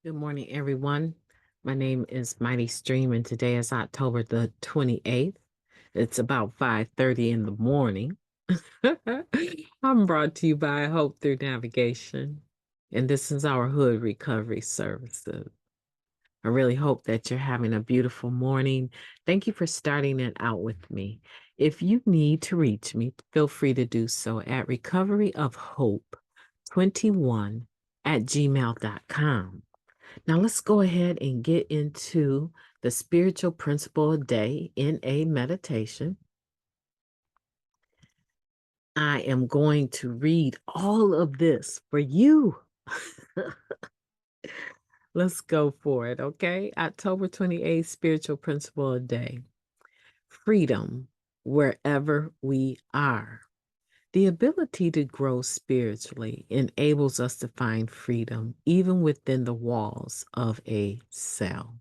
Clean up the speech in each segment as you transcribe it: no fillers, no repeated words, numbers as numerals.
Good morning, everyone. My name is Mighty Stream, and today is October the 28th. It's about 5:30 in the morning. I'm brought to you by Hope Through Navigation, and this is our Hood Recovery Services. I really hope that you're having a beautiful morning. Thank you for starting it out with me. If you need to reach me, feel free to do so at recoveryofhope21@gmail.com. Now let's go ahead and get into the spiritual principle a day in a meditation. I am going to read all of this for you. Let's go for it, okay? October 28th, spiritual principle a day. Freedom wherever we are. The ability to grow spiritually enables us to find freedom even within the walls of a cell.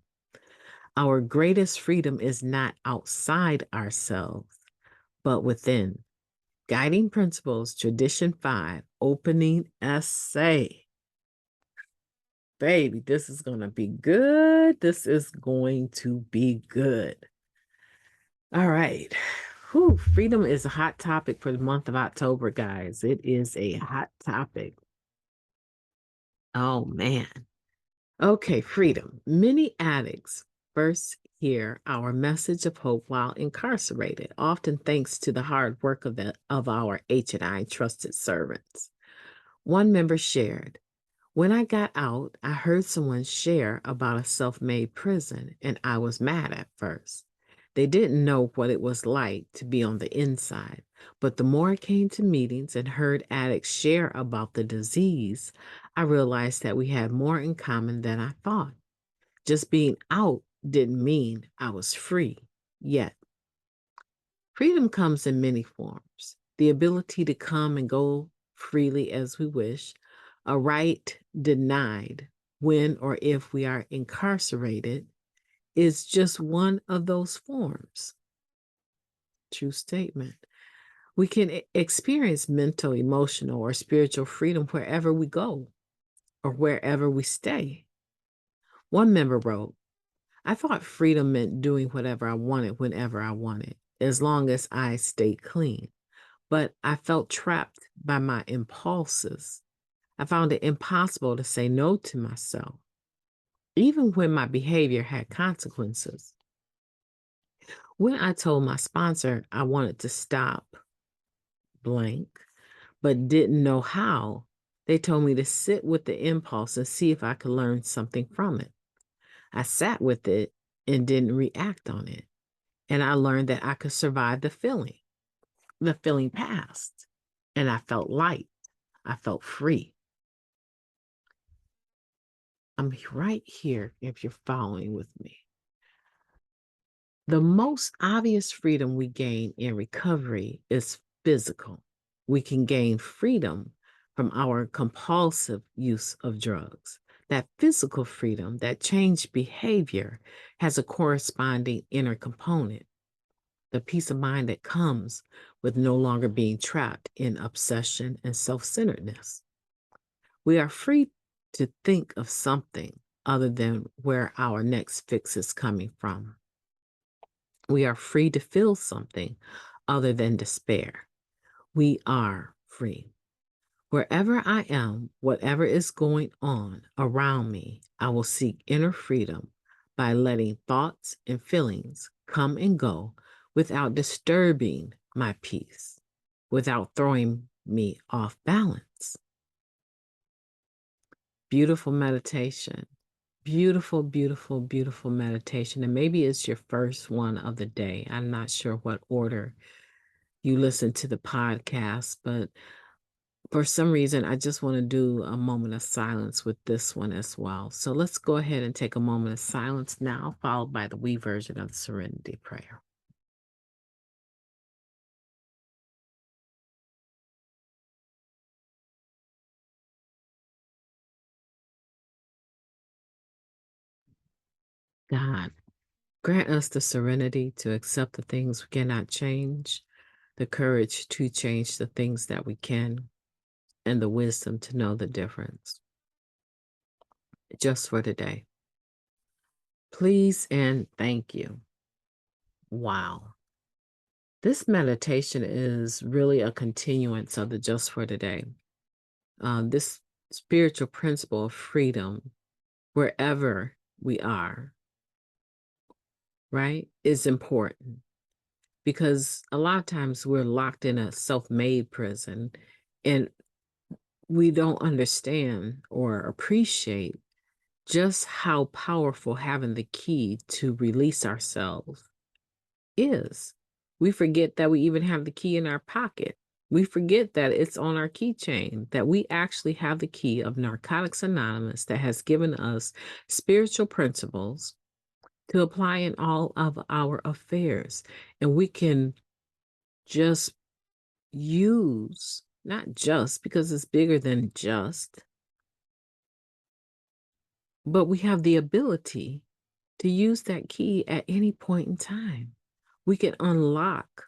Our greatest freedom is not outside ourselves, but within. Guiding Principles, Tradition 5, Opening Essay. Baby, this is going to be good. This is going to be good. All right. Whew, freedom is a hot topic for the month of October, guys. It is a hot topic. Oh, man. Okay, freedom. Many addicts first hear our message of hope while incarcerated, often thanks to the hard work of our H&I trusted servants. One member shared, "When I got out, I heard someone share about a self-made prison, and I was mad at first. They didn't know what it was like to be on the inside. But the more I came to meetings and heard addicts share about the disease, I realized that we had more in common than I thought. Just being out didn't mean I was free yet." Freedom comes in many forms: the ability to come and go freely as we wish, a right denied when or if we are incarcerated is just one of those forms. True statement. We can experience mental, emotional, or spiritual freedom wherever we go or wherever we stay. One member wrote, "I thought freedom meant doing whatever I wanted whenever I wanted, as long as I stayed clean. But I felt trapped by my impulses. I found it impossible to say no to myself, even when my behavior had consequences. When I told my sponsor I wanted to stop blank, but didn't know how, they told me to sit with the impulse and see if I could learn something from it. I sat with it and didn't react on it. And I learned that I could survive the feeling. The feeling passed, and I felt light. I felt free." I'm right here if you're following with me. The most obvious freedom we gain in recovery is physical. We can gain freedom from our compulsive use of drugs. That physical freedom, that changed behavior, has a corresponding inner component: the peace of mind that comes with no longer being trapped in obsession and self-centeredness. We are free to think of something other than where our next fix is coming from. We are free to feel something other than despair. We are free. Wherever I am, whatever is going on around me, I will seek inner freedom by letting thoughts and feelings come and go without disturbing my peace, without throwing me off balance. Beautiful meditation. Beautiful, beautiful, beautiful meditation. And maybe it's your first one of the day. I'm not sure what order you listen to the podcast, but for some reason, I just want to do a moment of silence with this one as well. So let's go ahead and take a moment of silence now, followed by the we version of the Serenity Prayer. God, grant us the serenity to accept the things we cannot change, the courage to change the things that we can, and the wisdom to know the difference. just for today. Please and thank you. Wow. This meditation is really a continuance of the just for today. This spiritual principle of freedom, wherever we are, right, is important because a lot of times we're locked in a self-made prison and we don't understand or appreciate just how powerful having the key to release ourselves is. We forget that we even have the key in our pocket. We forget that it's on our keychain, that we actually have the key of Narcotics Anonymous that has given us spiritual principles to apply in all of our affairs. And we can just use, not just because it's bigger than just, but we have the ability to use that key at any point in time. We can unlock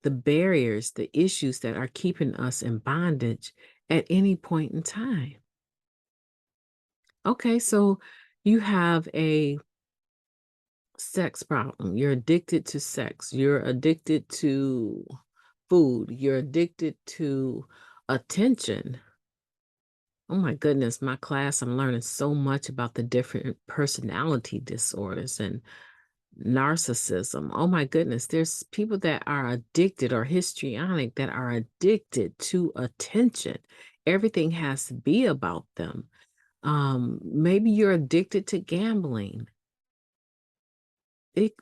the barriers, the issues that are keeping us in bondage at any point in time. Okay, so you have a sex problem. You're addicted to sex. You're addicted to food. You're addicted to attention. Oh my goodness, my class, I'm learning so much about the different personality disorders and narcissism. Oh my goodness, there's people that are addicted or histrionic that are addicted to attention. Everything has to be about them. Maybe you're addicted to gambling.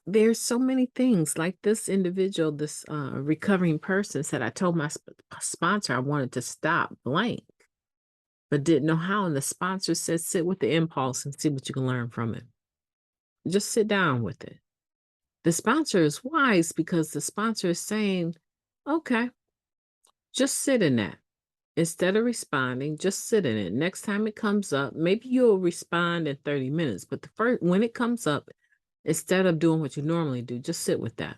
There's so many things like this individual, this recovering person said, I told my sponsor I wanted to stop blank, but didn't know how. And the sponsor said, sit with the impulse and see what you can learn from it. Just sit down with it. The sponsor is wise because the sponsor is saying, okay, just sit in that. Instead of responding, just sit in it. Next time it comes up, maybe you'll respond in 30 minutes, but when it comes up, instead of doing what you normally do, just sit with that.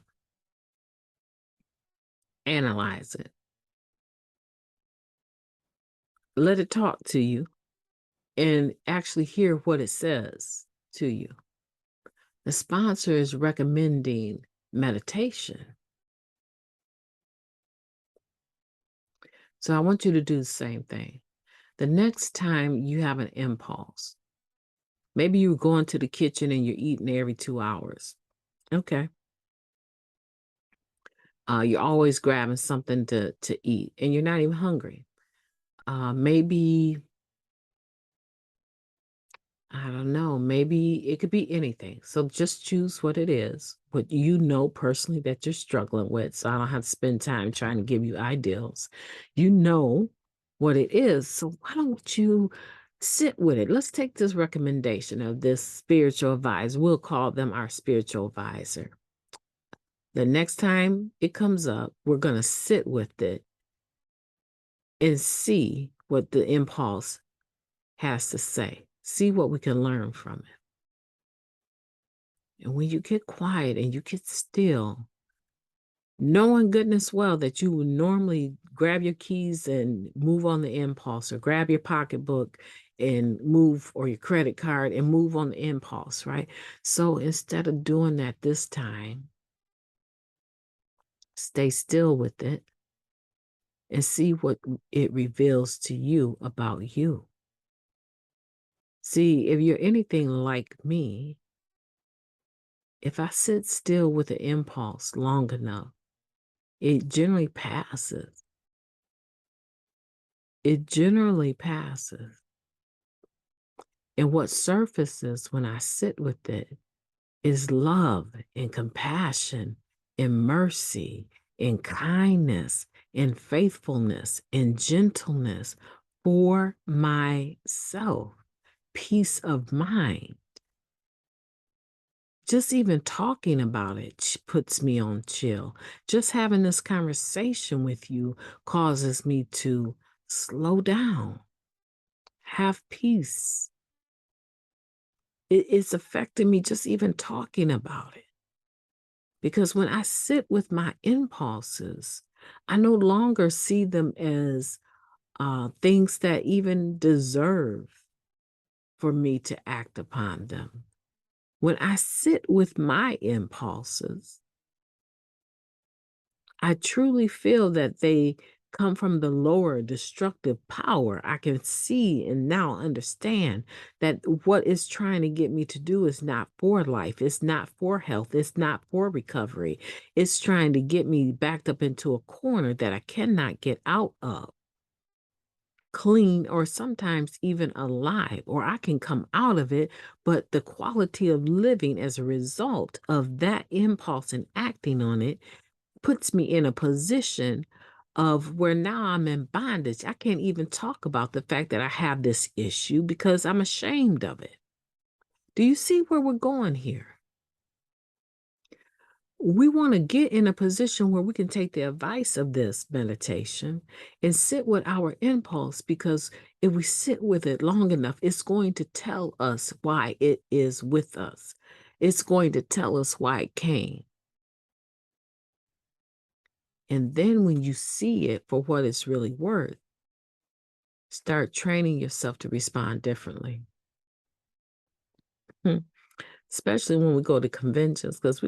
Analyze it. Let it talk to you and actually hear what it says to you. The sponsor is recommending meditation. So I want you to do the same thing. The next time you have an impulse, maybe you're going to the kitchen and you're eating every 2 hours. Okay. You're always grabbing something to eat and you're not even hungry. Maybe, I don't know, maybe it could be anything. So just choose what it is, what you know personally that you're struggling with. So I don't have to spend time trying to give you ideals. You know what it is. So why don't you sit with it? Let's take this recommendation of this spiritual advisor. We'll call them our spiritual advisor. The next time it comes up, we're going to sit with it and see what the impulse has to say. See what we can learn from it. And when you get quiet and you get still, knowing goodness well that you would normally grab your keys and move on the impulse, or grab your pocketbook and move, or your credit card and move on the impulse, right? So instead of doing that this time, stay still with it and see what it reveals to you about you. See, if you're anything like me, if I sit still with an impulse long enough, it generally passes. It generally passes. And what surfaces when I sit with it is love and compassion and mercy and kindness and faithfulness and gentleness for myself, peace of mind. Just even talking about it puts me on chill. Just having this conversation with you causes me to slow down, have peace. It's affecting me just even talking about it. Because when I sit with my impulses, I no longer see them as things that even deserve for me to act upon them. When I sit with my impulses, I truly feel that they come from the lower destructive power. I can see and now understand that what it's trying to get me to do is not for life. It's not for health. It's not for recovery. It's trying to get me backed up into a corner that I cannot get out of, clean, or sometimes even alive, or I can come out of it, but the quality of living as a result of that impulse and acting on it puts me in a position of where now I'm in bondage. I can't even talk about the fact that I have this issue because I'm ashamed of it. Do you see where we're going here? We want to get in a position where we can take the advice of this meditation and sit with our impulse, because if we sit with it long enough, it's going to tell us why it is with us. It's going to tell us why it came. And then when you see it for what it's really worth, start training yourself to respond differently. Hmm. Especially when we go to conventions, because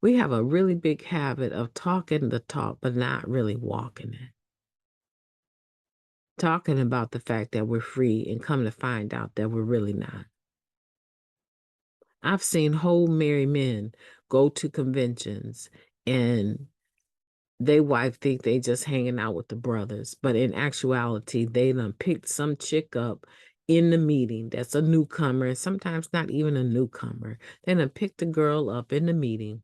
we have a really big habit of talking the talk, but not really walking it. Talking about the fact that we're free and come to find out that we're really not. I've seen whole married men go to conventions and they wife think they just hanging out with the brothers, but in actuality, they done picked some chick up in the meeting that's a newcomer, and sometimes not even a newcomer. They done picked a girl up in the meeting,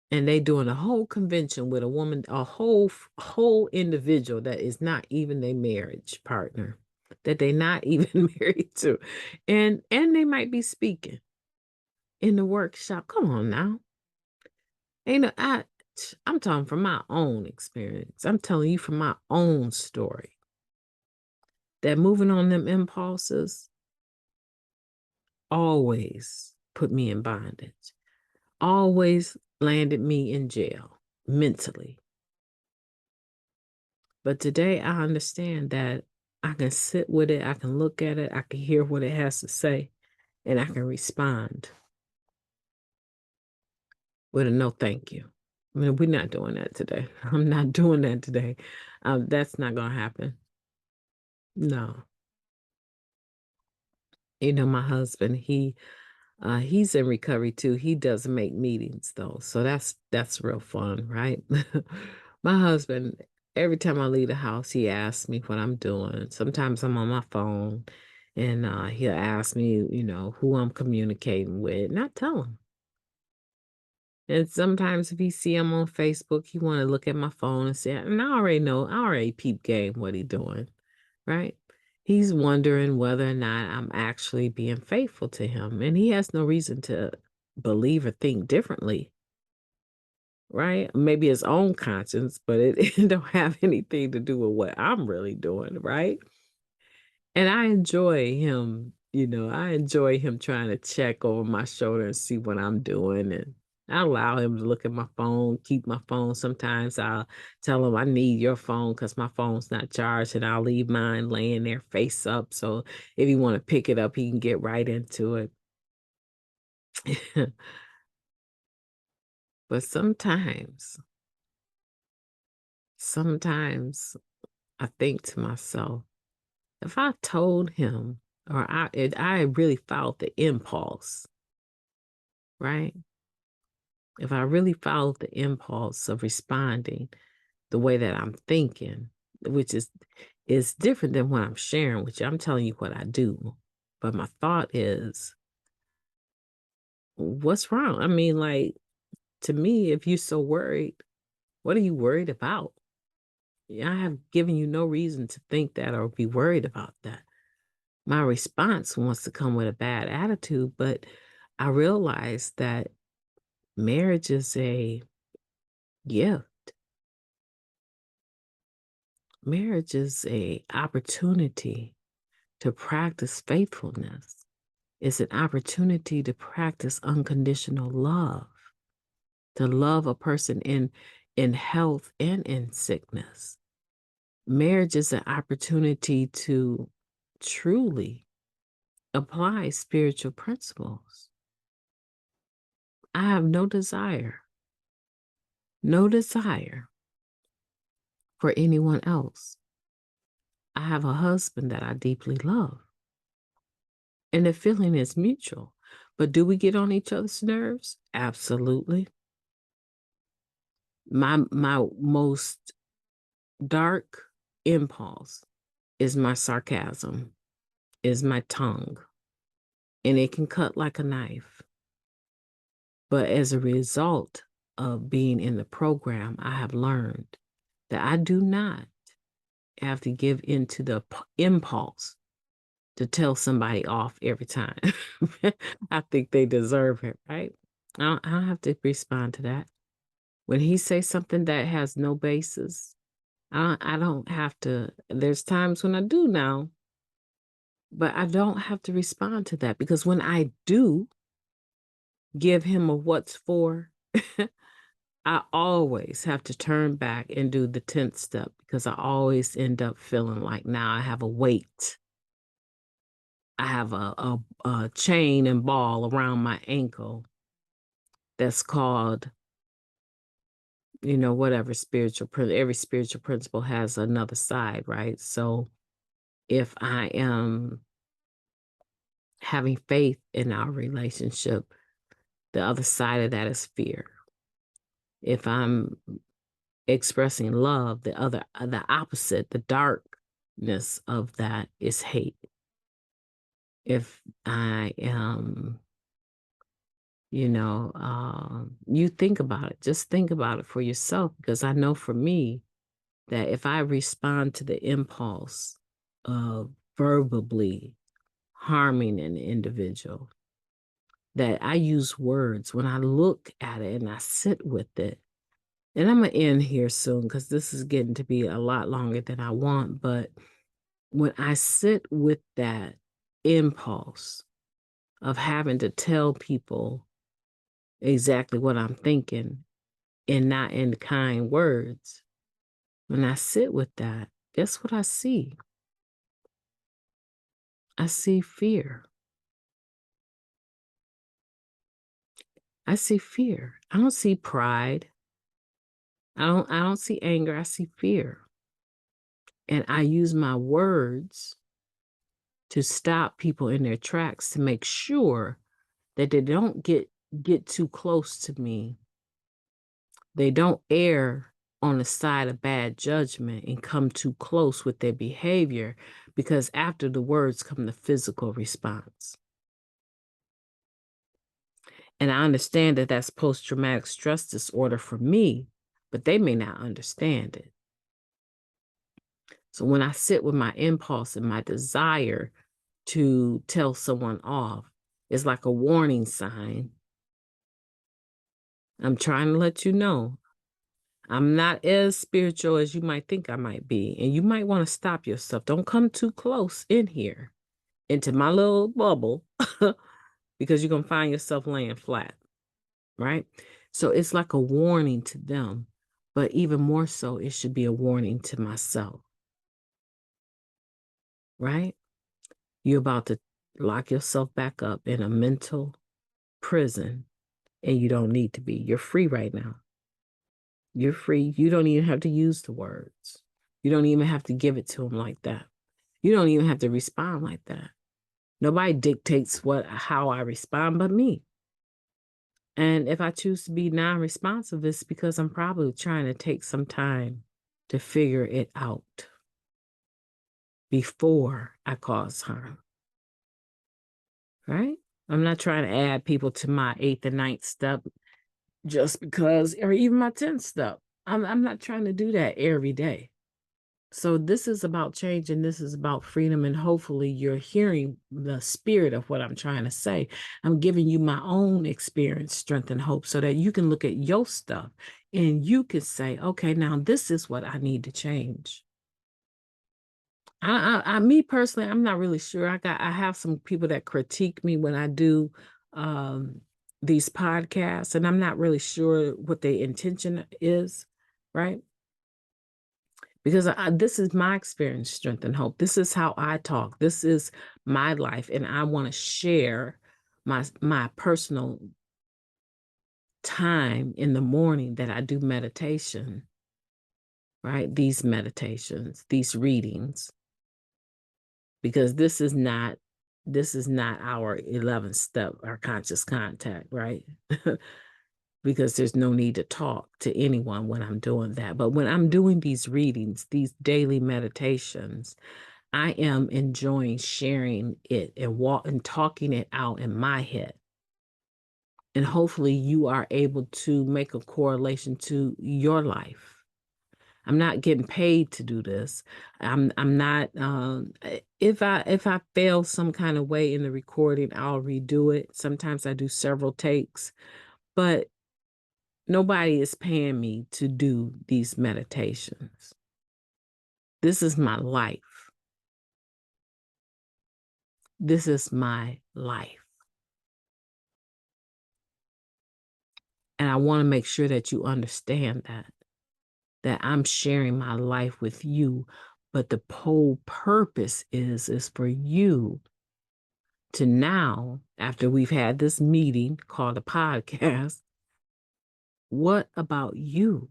and they doing a whole convention with a woman, a whole individual that is not even their marriage partner, that they not even married to, and they might be speaking in the workshop. Come on now, ain't no I'm talking from my own experience. I'm telling you from my own story that moving on them impulses always put me in bondage, always landed me in jail mentally. But today I understand that I can sit with it, I can look at it, I can hear what it has to say, and I can respond with a no thank you. I mean, we're not doing that today. I'm not doing that today. That's not going to happen. No. You know, my husband, he's in recovery too. He does make meetings though. So that's real fun, right? My husband, every time I leave the house, he asks me what I'm doing. Sometimes I'm on my phone and he'll ask me, who I'm communicating with, and I tell him. And sometimes if he see him on Facebook, he want to look at my phone and say, and I already know, I already peep game what he doing, right? He's wondering whether or not I'm actually being faithful to him. And he has no reason to believe or think differently, right? Maybe his own conscience, but it don't have anything to do with what I'm really doing, right? And I enjoy him, I enjoy him trying to check over my shoulder and see what I'm doing. And I allow him to look at my phone, keep my phone. Sometimes I'll tell him I need your phone because my phone's not charged, and I'll leave mine laying there face up. So if you want to pick it up, he can get right into it. But sometimes I think to myself, if I told him, or I really followed the impulse, right? If I really followed the impulse of responding the way that I'm thinking, which is different than what I'm sharing with you. I'm telling you what I do. But my thought is, what's wrong? I mean, like, to me, if you're so worried, what are you worried about? I have given you no reason to think that or be worried about that. My response wants to come with a bad attitude, but I realize that marriage is a gift. Marriage is a opportunity to practice faithfulness. It's an opportunity to practice unconditional love, to love a person in health and in sickness. Marriage is an opportunity to truly apply spiritual principles. I have no desire for anyone else. I have a husband that I deeply love, and the feeling is mutual. But do we get on each other's nerves? Absolutely. My most dark impulse is my sarcasm, is my tongue, and it can cut like a knife. But as a result of being in the program, I have learned that I do not have to give into the impulse to tell somebody off every time. I think they deserve it, right? I don't have to respond to that. When he says something that has no basis, I don't have to. There's times when I do now, but I don't have to respond to that, because when I do give him a what's for, I always have to turn back and do the 10th step, because I always end up feeling like now I have a weight. I have a chain and ball around my ankle that's called, whatever every spiritual principle has another side, right? So if I am having faith in our relationship, the other side of that is fear. If I'm expressing love, the opposite, the darkness of that is hate. If I am, you think about it, just think about it for yourself, because I know for me that if I respond to the impulse of verbally harming an individual, that I use words when I look at it and I sit with it. And I'm going to end here soon, because this is getting to be a lot longer than I want. But when I sit with that impulse of having to tell people exactly what I'm thinking and not in kind words, when I sit with that, guess what I see? I see fear. I see fear. I don't see pride. I don't see anger. I see fear. And I use my words to stop people in their tracks, to make sure that they don't get too close to me. They don't err on the side of bad judgment and come too close with their behavior, because after the words come the physical response. And I understand that that's post-traumatic stress disorder for me, but they may not understand it. So when I sit with my impulse and my desire to tell someone off, it's like a warning sign. I'm trying to let you know I'm not as spiritual as you might think I might be. And you might want to stop yourself. Don't come too close in here into my little bubble, because you're going to find yourself laying flat, right? So it's like a warning to them. But even more so, it should be a warning to myself, right? You're about to lock yourself back up in a mental prison, and you don't need to be. You're free right now. You're free. You don't even have to use the words. You don't even have to give it to them like that. You don't even have to respond like that. Nobody dictates how I respond but me. And if I choose to be non-responsive, it's because I'm probably trying to take some time to figure it out before I cause harm. Right? I'm not trying to add people to my 8th and 9th step just because, or even my 10th step. I'm not trying to do that every day. So this is about change, and this is about freedom, and hopefully you're hearing the spirit of what I'm trying to say. I'm giving you my own experience, strength, and hope, so that you can look at your stuff and you can say, okay, now this is what I need to change. Me personally, I'm not really sure. I have some people that critique me when I do these podcasts, and I'm not really sure what their intention is, right? because this is my experience, strength, and hope. This is how I talk. This is my life, and I want to share my personal time in the morning that I do meditation, right? These meditations, these readings, because this is not our 11th step, our conscious contact, right? Because there's no need to talk to anyone when I'm doing that. But when I'm doing these readings, these daily meditations, I am enjoying sharing it and talking it out in my head. And hopefully you are able to make a correlation to your life. I'm not getting paid to do this. I'm not if I fail some kind of way in the recording, I'll redo it. Sometimes I do several takes, but nobody is paying me to do these meditations. This is my life. This is my life. And I want to make sure that you understand that I'm sharing my life with you, but the whole purpose is for you to now, after we've had this meeting called a podcast, what about you?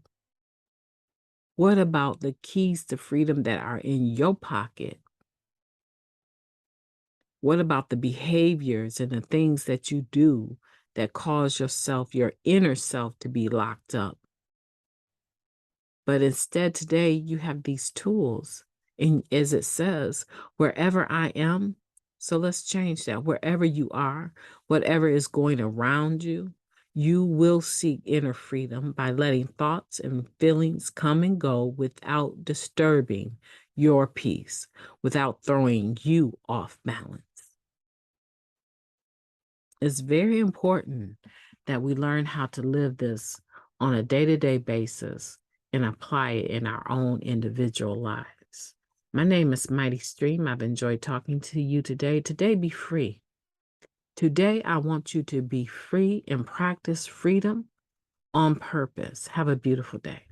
What about the keys to freedom that are in your pocket? What about the behaviors and the things that you do that cause yourself, your inner self, to be locked up? But instead, today, you have these tools. And as it says, wherever I am, so let's change that. Wherever you are, whatever is going around you, you will seek inner freedom by letting thoughts and feelings come and go without disturbing your peace, without throwing you off balance. It's very important that we learn how to live this on a day-to-day basis and apply it in our own individual lives. My name is Mighty Stream. I've enjoyed talking to you today. Today, be free. Today, I want you to be free and practice freedom on purpose. Have a beautiful day.